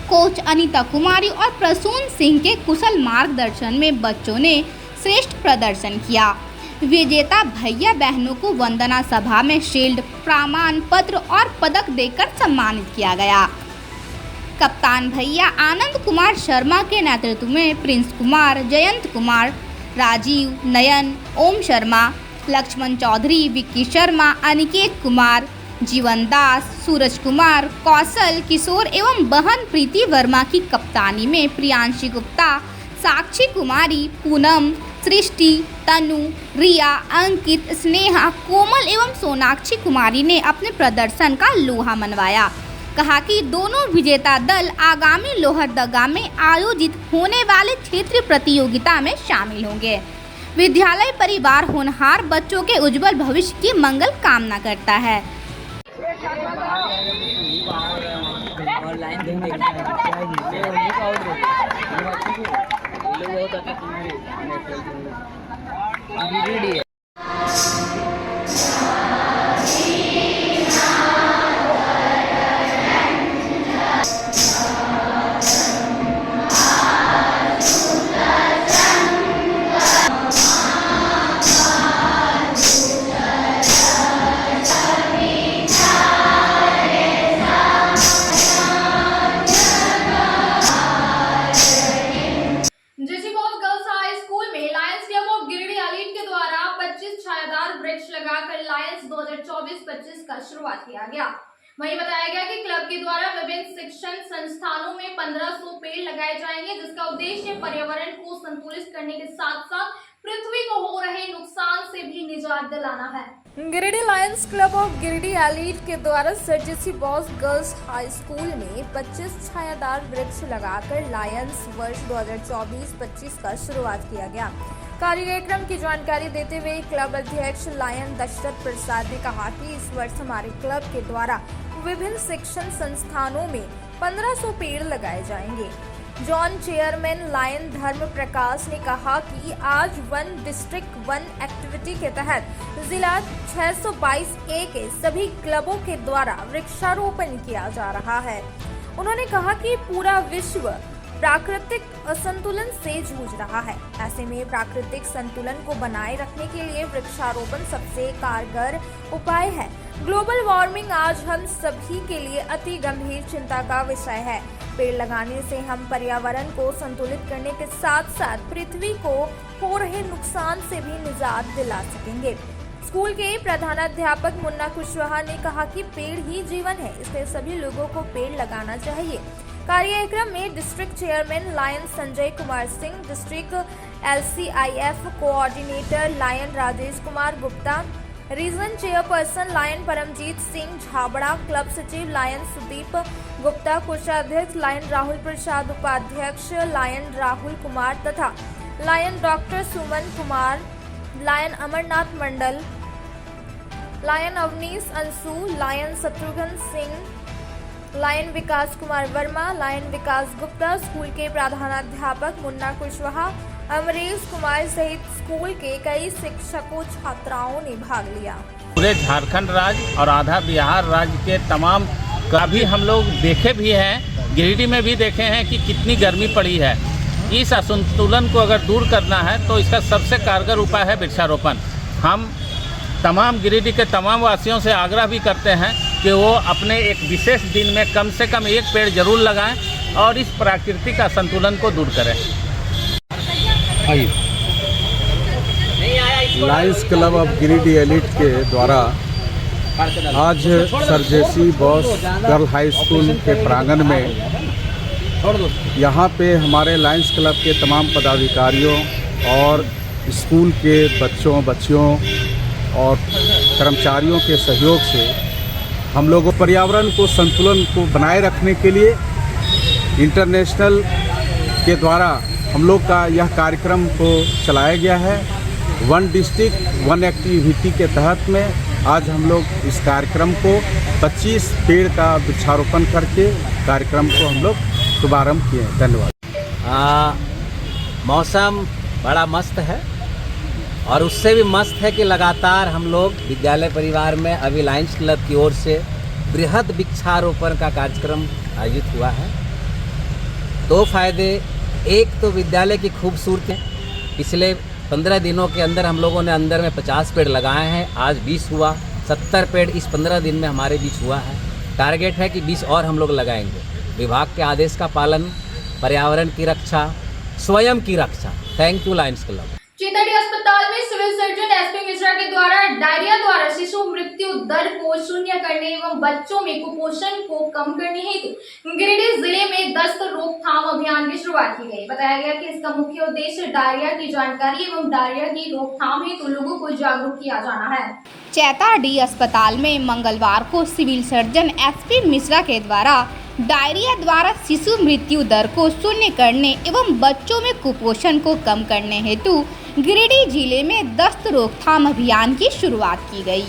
कोच अनीता कुमारी और प्रसून सिंह के कुशल मार्गदर्शन में बच्चों ने श्रेष्ठ प्रदर्शन किया। विजेता भैया बहनों को वंदना सभा में शील्ड, प्रमाण पत्र और पदक देकर सम्मानित किया गया। कप्तान भैया आनंद कुमार शर्मा के नेतृत्व में प्रिंस कुमार, जयंत कुमार, राजीव, नयन, ओम शर्मा, लक्ष्मण चौधरी, विक्की शर्मा, अनिकेत कुमार, जीवन दास, सूरज कुमार, कौशल, किशोर एवं बहन प्रीति वर्मा की कप्तानी में प्रियांशी गुप्ता, साक्षी कुमारी, पूनम, सृष्टि, तनु, रिया, अंकित, स्नेहा, कोमल एवं सोनाक्षी कुमारी ने अपने प्रदर्शन का लोहा मनवाया। कहा कि दोनों विजेता दल आगामी लोहरदगा में आयोजित होने वाले क्षेत्रीय प्रतियोगिता में शामिल होंगे। विद्यालय परिवार होनहार बच्चों के उज्जवल भविष्य की मंगल कामना करता है। वृक्ष लगाकर लायंस 2024-25 का शुरुआत किया गया। वहीं बताया गया कि क्लब के द्वारा विभिन्न शिक्षण संस्थानों में 1500 पेड़ लगाए जाएंगे, जिसका उद्देश्य पर्यावरण को संतुलित करने के साथ साथ पृथ्वी को हो रहे नुकसान से भी निजात दिलाना है। Giridih Lions club of Giridih elite के द्वारा सर जेसी बॉस गर्ल्स हाई स्कूल में 25 छायादार वृक्ष लगाकर लायंस वर्ष 2024-25 का शुरुआत किया गया। कार्यक्रम की जानकारी देते हुए क्लब अध्यक्ष लायन दशरथ प्रसाद ने कहा कि इस वर्ष हमारे क्लब के द्वारा विभिन्न शिक्षण संस्थानों में 1500 पेड़ लगाए जाएंगे। जॉन चेयरमैन लायन धर्म प्रकाश ने कहा कि आज वन डिस्ट्रिक्ट वन एक्टिविटी के तहत जिला 622A के सभी क्लबों के द्वारा वृक्षारोपण किया जा रहा है। उन्होंने कहा कि पूरा विश्व प्राकृतिक असंतुलन से जूझ रहा है। ऐसे में प्राकृतिक संतुलन को बनाए रखने के लिए वृक्षारोपण सबसे कारगर उपाय है। ग्लोबल वार्मिंग आज हम सभी के लिए अति गंभीर चिंता का विषय है। पेड़ लगाने से हम पर्यावरण को संतुलित करने के साथ साथ पृथ्वी को हो रहे नुकसान से भी निजात दिला सकेंगे। स्कूल के प्रधानाध्यापक मुन्ना कुशवाहा ने कहा कि पेड़ ही जीवन है, इसलिए सभी लोगों को पेड़ लगाना चाहिए। कार्यक्रम में district chairman lion Sanjay Kumar Singh, district LCIF coordinator lion Rajesh Kumar Gupta, region chairperson lion Paramjit Singh Jhabra, club सचिव लायन सुदीप गुप्ता, कोषाध्यक्ष लायन राहुल प्रसाद, उपाध्यक्ष लायन राहुल कुमार तथा lion doctor Suman Kumar, lion Amarnath Mandal, lion Avnish Anshu, lion Shatrughan Singh, lion Vikas Kumar Verma, lion Vikas Gupta, school के प्रधानाध्यापक मुन्ना कुशवाहा, अमरीश कुमार सहित स्कूल के कई शिक्षकों छात्राओं ने भाग लिया। पूरे झारखंड राज्य और आधा बिहार राज्य के तमाम कभी हम लोग देखे भी हैं, गिरिडीह में भी देखे हैं कि कितनी गर्मी पड़ी है। इस असंतुलन को अगर दूर करना है तो इसका सबसे कारगर उपाय है वृक्षारोपण। हम तमाम गिरिडीह के तमाम वासियों से आग्रह भी करते हैं कि वो अपने एक विशेष दिन में कम से कम एक पेड़ जरूर लगाएं और इस प्राकृतिक असंतुलन को दूर करें। Lions club of Giridih elite के द्वारा आज सर जेसी बॉस गर्ल हाई स्कूल के प्रांगण में यहाँ पे हमारे लायंस क्लब के तमाम पदाधिकारियों और स्कूल के बच्चियों और कर्मचारियों के सहयोग से हम लोगों पर्यावरण को संतुलन को बनाए रखने के लिए इंटरनेशनल के द्वारा हम लोग का यह कार्यक्रम को चलाया गया है। वन डिस्ट्रिक्ट वन एक्टिविटी के तहत में आज हम लोग इस कार्यक्रम को 25 पेड़ का वृक्षारोपण करके कार्यक्रम को हम लोग शुभारंभ किए। धन्यवाद। मौसम बड़ा मस्त है और उससे भी मस्त है कि लगातार हम लोग विद्यालय परिवार में अभी लायंस क्लब की ओर से बृहद वृक्षारोपण का कार्यक्रम आयोजित हुआ है। दो फायदे, एक तो विद्यालय की खूबसूरती, पिछले 15 दिनों के अंदर हम लोगों ने अंदर में 50 पेड़ लगाए हैं, आज 20 हुआ, 70 पेड़ इस 15 दिन में हमारे बीच हुआ है। टारगेट है कि 20 और हम लोग लगाएंगे। विभाग के आदेश का पालन, पर्यावरण की रक्षा, स्वयं की रक्षा। Thank you Lions Club. Chetadi अस्पताल में सिविल सर्जन एसपी मिश्रा के द्वारा डायरिया द्वारा शिशु मृत्यु दर को शून्य करने एवं बच्चों में कुपोषण को कम करने हेतु गिरिडीह जिले में दस्त रोकथाम अभियान की शुरुआत की गई। बताया गया कि इसका मुख्य उद्देश्य डायरिया की जानकारी एवं डायरिया की रोकथाम हेतु लोगों को जागरूक किया जाना है। चैताडी अस्पताल में मंगलवार को सिविल सर्जन एसपी मिश्रा के द्वारा डायरिया द्वारा शिशु मृत्यु दर को शून्य करने एवं बच्चों में कुपोषण को कम करने हेतु गिरिडीह जिले में दस्त रोकथाम अभियान की शुरुआत की गई।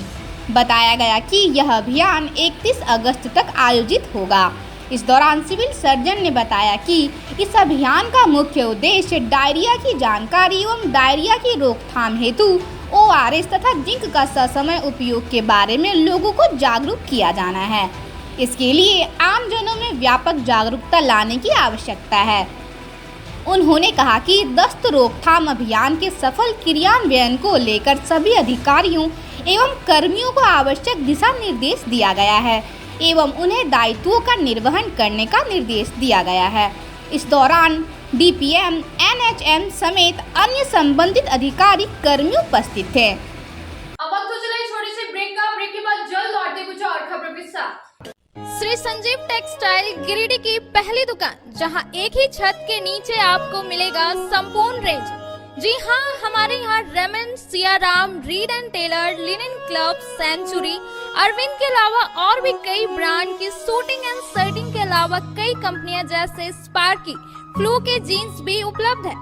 बताया गया कि यह अभियान 31 अगस्त तक आयोजित होगा। इस दौरान सिविल सर्जन ने बताया कि इस अभियान का मुख्य उद्देश्य डायरिया की जानकारी एवं डायरिया की रोकथाम हेतु ORS तथा जिंक का ससमय उपयोग के बारे में लोगों को जागरूक किया जाना है। इसके लिए आमजनों में व्यापक जागरूकता लाने की आवश्यकता है। उन्होंने कहा कि दस्त रोकथाम अभियान के सफल क्रियान्वयन को लेकर सभी अधिकारियों एवं कर्मियों को आवश्यक दिशा निर्देश दिया गया है एवं उन्हें दायित्वों का निर्वहन करने का निर्देश दिया गया है। इस दौरान DPM, NHM समेत अन्य संबंधित अधिकारी कर्मी उपस्थित थे। अब वक्त तो चला छोटे से ब्रेक का। ब्रेक के बाद जल्द लौटते कुछ और खबरों के साथ। श्री संजीव टेक्सटाइल गिरिडीह की पहली दुकान, जहां एक ही छत के नीचे आपको मिलेगा संपूर्ण रेंज। जी हाँ, हमारे यहाँ Raymond, Siyaram, Reid and Taylor, Linen Club, Century, Arvind के अलावा और भी कई ब्रांड की सूटिंग एंड शर्टिंग के अलावा कई कंपनियां जैसे स्पार्की, फ्लू के जीन्स भी उपलब्ध है।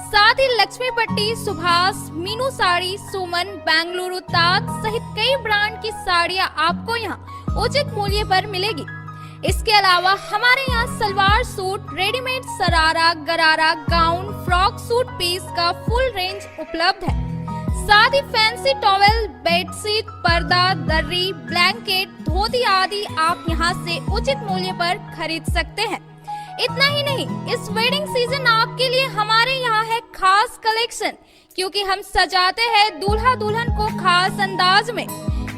साथ ही लक्ष्मी पट्टी, सुभाष, मीनू साड़ी, सुमन, बेंगलुरु ताज सहित कई ब्रांड की साड़ियां आपको यहाँ उचित मूल्य पर मिलेगी। इसके अलावा हमारे यहाँ सलवार सूट, रेडीमेड सरारा, गरारा, गाउन, फ्रॉक सूट पीस का फुल रेंज उपलब्ध है। साथ ही फैंसी टॉवेल, बेडशीट, पर्दा, दर्री, ब्लैंकेट, धोती आदि आप यहाँ से उचित मूल्य पर खरीद सकते हैं। इतना ही नहीं, इस वेडिंग सीजन आपके लिए हमारे यहाँ है खास कलेक्शन, क्योंकि हम सजाते हैं दूल्हा दुल्हन को खास अंदाज में।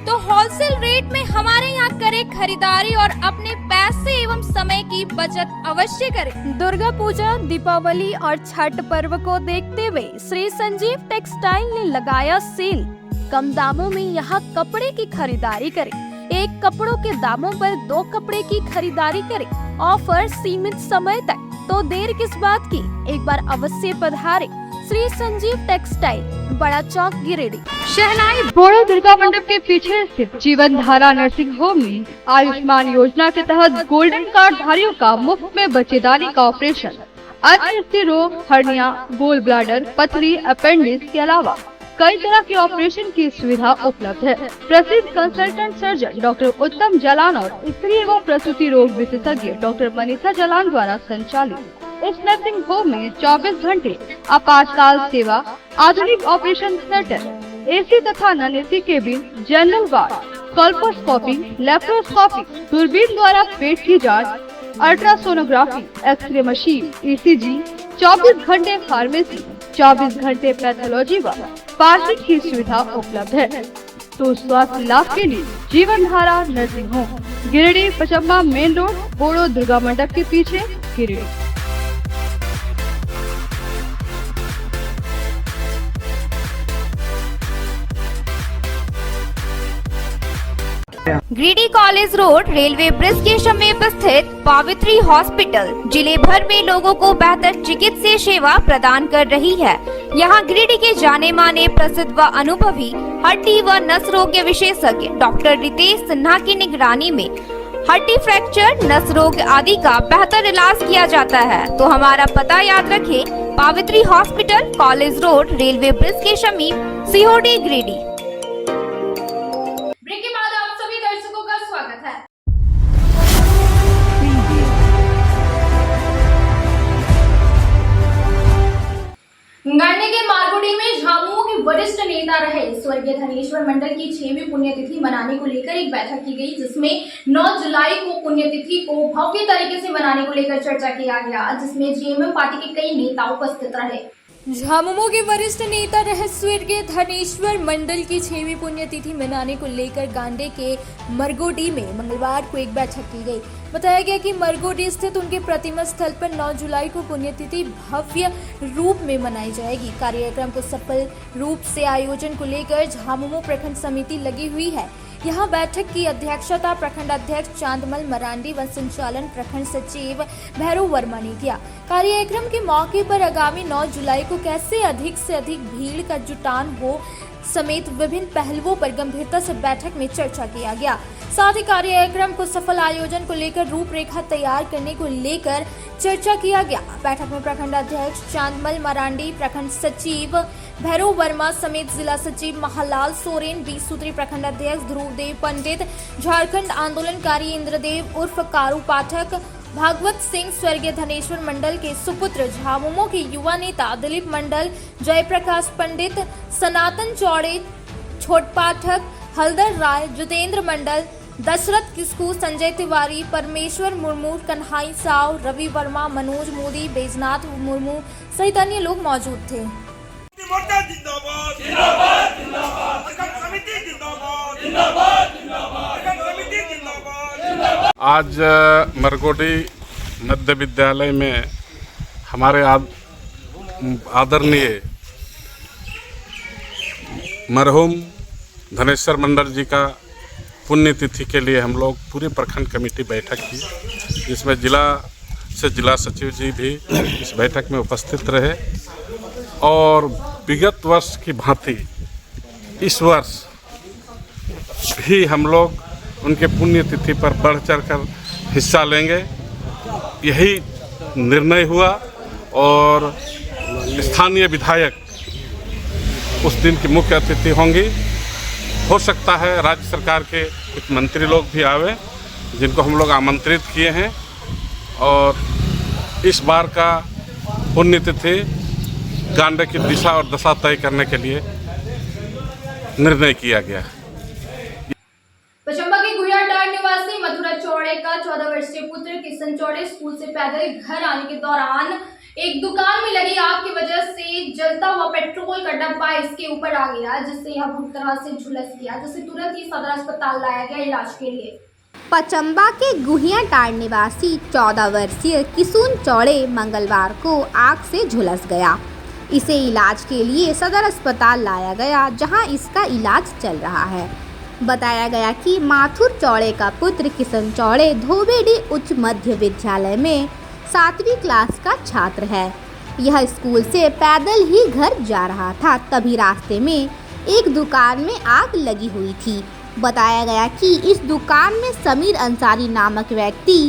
तो होलसेल रेट में हमारे यहाँ करें खरीदारी और अपने पैसे एवं समय की बचत अवश्य करें। दुर्गा पूजा, दीपावली और छठ पर्व को देखते हुए श्री संजीव टेक्सटाइल ने लगाया सेल। कम दामों में यहाँ कपड़े की खरीदारी करें। एक कपड़ों के दामों पर 2 कपड़े की खरीदारी करें। ऑफर सीमित समय तक, तो देर किस बात की, एक बार अवश्य पधारें। श्री संजीव टेक्सटाइल, बड़ा चौक, गिरिडीह। शहनाई बोड़ो दुर्गा मंडप के पीछे स्थित जीवन धारा नर्सिंग होम में आयुष्मान योजना के तहत गोल्डन कार्ड धारियों का मुफ्त में बच्चेदानी का ऑपरेशन, अन्य स्त्री रोग, हर्निया, गोल ब्लाडर, पथरी, अपेंडिक्स के अलावा कई तरह के ऑपरेशन की सुविधा उपलब्ध है। प्रसिद्ध कंसल्टेंट सर्जन डॉक्टर उत्तम जलान और स्त्री एवं प्रसूति रोग विशेषज्ञ डॉक्टर मनीषा जलान द्वारा संचालित इस नर्सिंग होम में 24 घंटे आपातकाल सेवा, आधुनिक ऑपरेशन थिएटर, AC तथा non AC cabin, general ward, colposcopy, laparoscopy, दूरबीन द्वारा पेट की जांच, अल्ट्रासोनोग्राफी, एक्सरे मशीन, ECG, 24 घंटे फार्मेसी, 24 घंटे पैथोलॉजी व पार्किंग की सुविधा उपलब्ध है। तो स्वास्थ्य लाभ के लिए Jeevan Dhara nursing home, Giridih, Pachamba main road, Bodo Durga Mandap के पीछे, Giridih. Giridih college road railway bridge के समीप स्थित पावित्री हॉस्पिटल जिले भर में लोगों को बेहतर चिकित्सीय सेवा प्रदान कर रही है। यहाँ गिरिडीह के जाने माने, प्रसिद्ध व अनुभवी हड्डी व नस रोग के विशेषज्ञ डॉक्टर रितेश सिन्हा की निगरानी में हड्डी फ्रैक्चर, नस रोग आदि का बेहतर इलाज किया जाता है। तो हमारा पता याद रखें, Pavitri hospital, college road, railway bridge के समीप, COD, गिरिडीह। ब्रेक के बाद आप सभी दर्शकों का स्वागत है। गन्ने के मारगुडी में झामुमो के वरिष्ठ नेता रहे स्वर्गीय धनेश्वर मंडल की 6वीं पुण्यतिथि मनाने को लेकर एक बैठक की गई, जिसमें 9 जुलाई को पुण्यतिथि को भव्य तरीके से मनाने को लेकर चर्चा किया गया, जिसमें GMM पार्टी के कई नेता उपस्थित रहे। झामुमो के वरिष्ठ नेता रहे स्वर्गीय धनेश्वर मंडल की 6वीं पुण्यतिथि मनाने को लेकर गांडे के मरगोडी में मंगलवार को एक बैठक की गई। बताया गया कि मरगोडी स्थित उनके प्रतिमा स्थल पर 9 जुलाई को पुण्यतिथि भव्य रूप में मनाई जाएगी। कार्यक्रम को सफल रूप से आयोजन को लेकर झामुमो प्रखंड समिति लगी हुई है। यहां बैठक की अध्यक्षता प्रखंड अध्यक्ष चांदमल मरांडी व संचालन प्रखंड सचिव भैरव वर्मा ने किया। कार्यक्रम के मौके पर आगामी 9 जुलाई को कैसे अधिक से अधिक भीड़ का जुटान हो समेत विभिन्न पहलुओं पर गंभीरता से बैठक में चर्चा किया गया। साथ ही कार्यक्रम को सफल आयोजन को लेकर रूपरेखा तैयार करने को लेकर चर्चा किया गया। बैठक में प्रखंड अध्यक्ष चांदमल मरांडी, प्रखंड सचिव भैरव वर्मा समेत जिला सचिव महालाल सोरेन, 20 सूत्री प्रखंड अध्यक्ष ध्रुवदेव पंडित, झारखंड आंदोलनकारी इंद्रदेव उर्फ कारू पाठक, भागवत सिंह, स्वर्गीय धनेश्वर मंडल के सुपुत्र, झामुमो के युवा नेता दिलीप मंडल, जयप्रकाश पंडित, सनातन चौड़े, छोट पाठक, हलदर राय, जितेंद्र मंडल, दशरथ किस्कू, संजय तिवारी, परमेश्वर मुर्मू, कन्हाई साव, रवि वर्मा, मनोज मोदी, बैजनाथ मुर्मू सहित अन्य लोग मौजूद थे। आज मरगोडी मध्य विद्यालय में हमारे आदरणीय मरहूम धनेश्वर मंडल जी का पुण्यतिथि के लिए हम लोग पूरे प्रखंड कमेटी बैठक की, जिसमें जिला सचिव जी भी इस बैठक में उपस्थित रहे और विगत वर्ष की भांति इस वर्ष भी हम लोग उनके पुण्यतिथि पर बढ़ चढ़कर हिस्सा लेंगे, यही निर्णय हुआ। और स्थानीय विधायक उस दिन की मुख्य अतिथि होंगी। हो सकता है राज्य सरकार के कुछ मंत्री लोग भी आवे, जिनको हम लोग आमंत्रित किए हैं। और इस बार का पुण्यतिथि गांडे की दिशा और दशा तय करने के लिए निर्णय किया गया। चंबा के गुहियाटांड निवासी मथुरा चौड़े का 14 वर्षीय पुत्र किशन चौड़े स्कूल से पैदल घर आने के दौरान एक दुकान में लगी आग की वजह से जलता हुआ पेट्रोल का डब्बा इसके ऊपर आ गया, जिससे यह बुरी तरह से झुलस गया, जिसे तुरंत ही सदर अस्पताल लाया गया इलाज के लिए। पचंबा के गुहियाटांड निवासी 14 वर्षीय किशन चौड़े मंगलवार को आग से झुलस गया। इसे इलाज के लिए सदर अस्पताल लाया गया, जहां इसका इलाज चल रहा है। बताया गया कि माथुर चौड़े का पुत्र किशन चौड़े धोबेडी उच्च मध्य विद्यालय में 7वीं क्लास का छात्र है। यह स्कूल से पैदल ही घर जा रहा था, तभी रास्ते में एक दुकान में आग लगी हुई थी। बताया गया कि इस दुकान में समीर अंसारी नामक व्यक्ति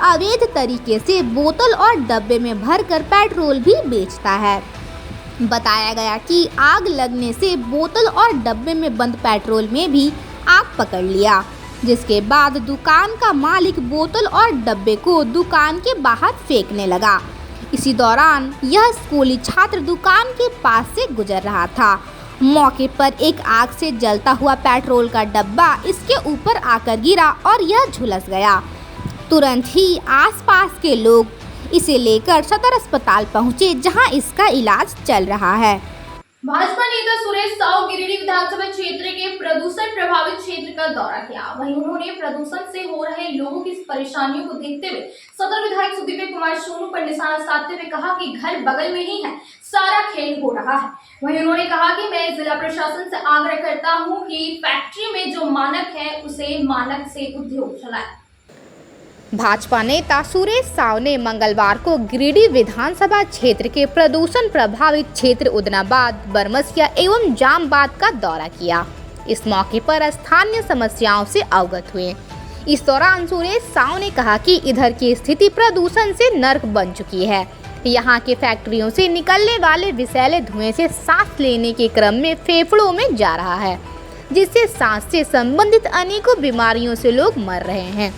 अवैध तरीके से बोतल और डब्बे में भरकर पेट्रोल भी बेचता है। बताया गया कि आग लगने से बोतल और डब्बे में बंद पेट्रोल में भी आग पकड़ लिया, जिसके बाद दुकान का मालिक बोतल और डब्बे को दुकान के बाहर फेंकने लगा। इसी दौरान यह स्कूली छात्र दुकान के पास से गुजर रहा था। मौके पर एक आग से जलता हुआ पेट्रोल का डब्बा इसके ऊपर आकर गिरा और यह झुलस गया। तुरंत ही आसपास के लोग इसे लेकर सदर अस्पताल पहुंचे, जहां इसका इलाज चल रहा है। भाजपा नेता सुरेश साव गिरिडीह विधानसभा क्षेत्र के प्रदूषण प्रभावित क्षेत्र का दौरा किया। वहीं उन्होंने प्रदूषण से हो रहे लोगों की परेशानियों को देखते हुए सदर विधायक सुदीप कुमार सोनू पर निशाना साधते हुए कहा कि घर बगल में ही है, सारा खेल हो रहा है। वहीं उन्होंने कहा कि मैं जिला प्रशासन से आग्रह करता हूं कि फैक्ट्री में जो मानक है उसे मानक से उद्योग चलाए। भाजपा नेता सुरेश साव ने मंगलवार को गिरिडीह विधानसभा क्षेत्र के प्रदूषण प्रभावित क्षेत्र उदनाबाद, बरमसिया एवं जामबाद का दौरा किया। इस मौके पर स्थानीय समस्याओं से अवगत हुए। इस दौरान सुरेश साव ने कहा कि इधर की स्थिति प्रदूषण से नर्क बन चुकी है। यहाँ के फैक्ट्रियों से निकलने वाले विषैले धुएं से सांस लेने के क्रम में फेफड़ों में जा रहा है, जिससे सांस से संबंधित अनेकों बीमारियों से लोग मर रहे हैं।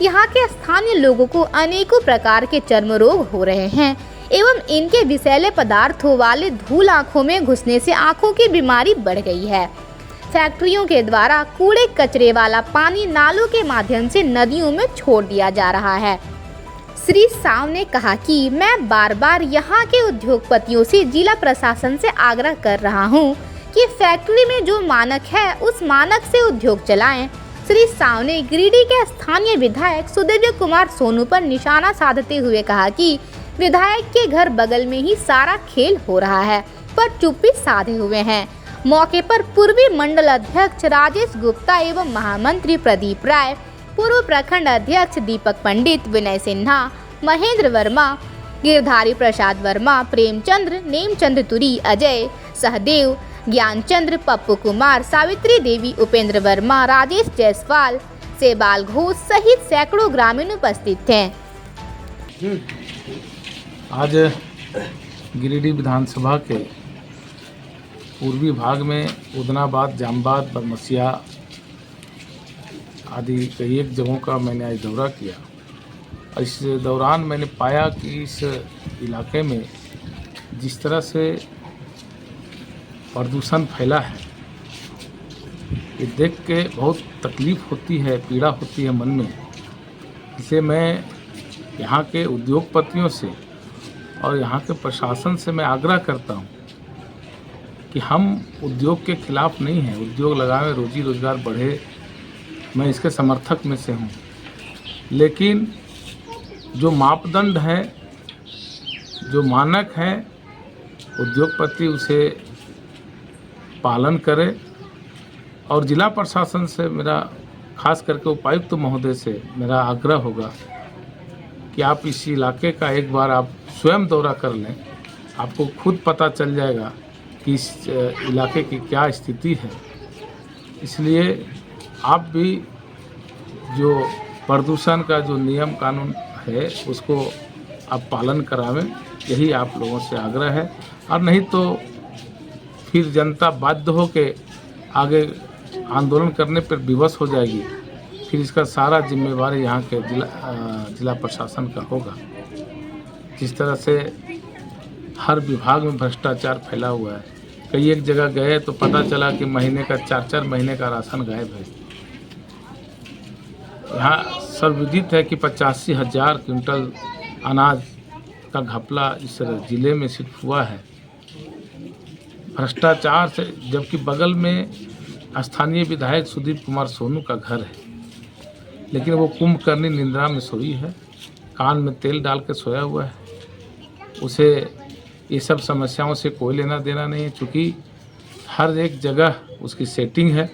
यहाँ के स्थानीय लोगों को अनेकों प्रकार के चर्म रोग हो रहे हैं एवं इनके विषैले पदार्थों वाले धूल आँखों में घुसने से आँखों की बीमारी बढ़ गई है। फैक्ट्रियों के द्वारा कूड़े कचरे वाला पानी नालों के माध्यम से नदियों में छोड़ दिया जा रहा है। श्री साव ने कहा कि मैं बार बार यहाँ के उद्योगपतियों से जिला प्रशासन से आग्रह कर रहा हूँ कि फैक्ट्री में जो मानक है उस मानक से उद्योग चलाएं। श्री साव ने गिरिडीह के स्थानीय विधायक सुदिव्य कुमार सोनू पर निशाना साधते हुए कहा कि विधायक के घर बगल में ही सारा खेल हो रहा है पर चुप्पी साधे हुए हैं। मौके पर पूर्वी मंडल अध्यक्ष राजेश गुप्ता एवं महामंत्री प्रदीप राय, पूर्व प्रखंड अध्यक्ष दीपक पंडित, विनय सिन्हा, महेंद्र वर्मा, गिरधारी प्रसाद वर्मा, प्रेमचंद्र, नेमचंद्र तुरी, अजय सहदेव, ज्ञानचंद्र, पप्पू कुमार, सावित्री देवी, उपेंद्र वर्मा, राजेश जायसवाल, सेबाल घोष सहित सैकड़ों ग्रामीण उपस्थित थे। आज गिरिडीह विधानसभा के पूर्वी भाग में उदनाबाद, जामबाद, बरमसिया आदि कई एक जगहों का मैंने आज दौरा किया। इस दौरान मैंने पाया कि इस इलाके में जिस तरह से प्रदूषण फैला है, ये देख के बहुत तकलीफ होती है, पीड़ा होती है मन में। इसे मैं यहाँ के उद्योगपतियों से और यहाँ के प्रशासन से मैं आग्रह करता हूँ कि हम उद्योग के खिलाफ नहीं हैं, उद्योग लगाएं, रोजी रोजगार बढ़े, मैं इसके समर्थक में से हूँ। लेकिन जो मापदंड है, जो मानक है, उद्योगपति उसे पालन करे। और जिला प्रशासन से मेरा, खास करके उपायुक्त महोदय से मेरा आग्रह होगा कि आप इस इलाके का एक बार आप स्वयं दौरा कर लें, आपको खुद पता चल जाएगा कि इस इलाके की क्या स्थिति है। इसलिए आप भी जो प्रदूषण का जो नियम कानून है उसको आप पालन करावें, यही आप लोगों से आग्रह है। और नहीं तो फिर जनता बाध्य हो के आगे आंदोलन करने पर विवश हो जाएगी, फिर इसका सारा जिम्मेवारी यहाँ के जिला प्रशासन का होगा। जिस तरह से हर विभाग में भ्रष्टाचार फैला हुआ है, कई एक जगह गए तो पता चला कि महीने का 4-4 महीने का राशन गायब है। यहाँ सर्वविदित है कि 85,000 क्विंटल अनाज का घपला इस जिले में सिर्फ हुआ है भ्रष्टाचार से, जबकि बगल में स्थानीय विधायक सुदीप कुमार सोनू का घर है, लेकिन वो कुंभकर्णी निंद्रा में सोई है, कान में तेल डाल के सोया हुआ है। उसे ये सब समस्याओं से कोई लेना देना नहीं है, क्योंकि हर एक जगह उसकी सेटिंग है,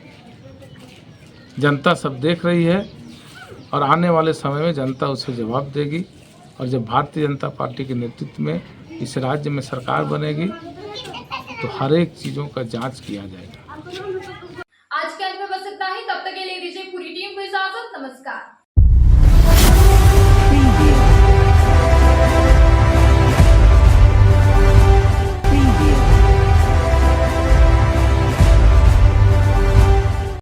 जनता सब देख रही है और आने वाले समय में जनता उसे जवाब देगी। और जब भारतीय जनता पार्टी के नेतृत्व में इस राज्य में सरकार बनेगी तो हर एक चीज़ों का जांच किया जाएगा। आज के अंत में बस इतना ही, तब तक के लिए दीजिए पूरी टीम को इजाजत। नमस्कार।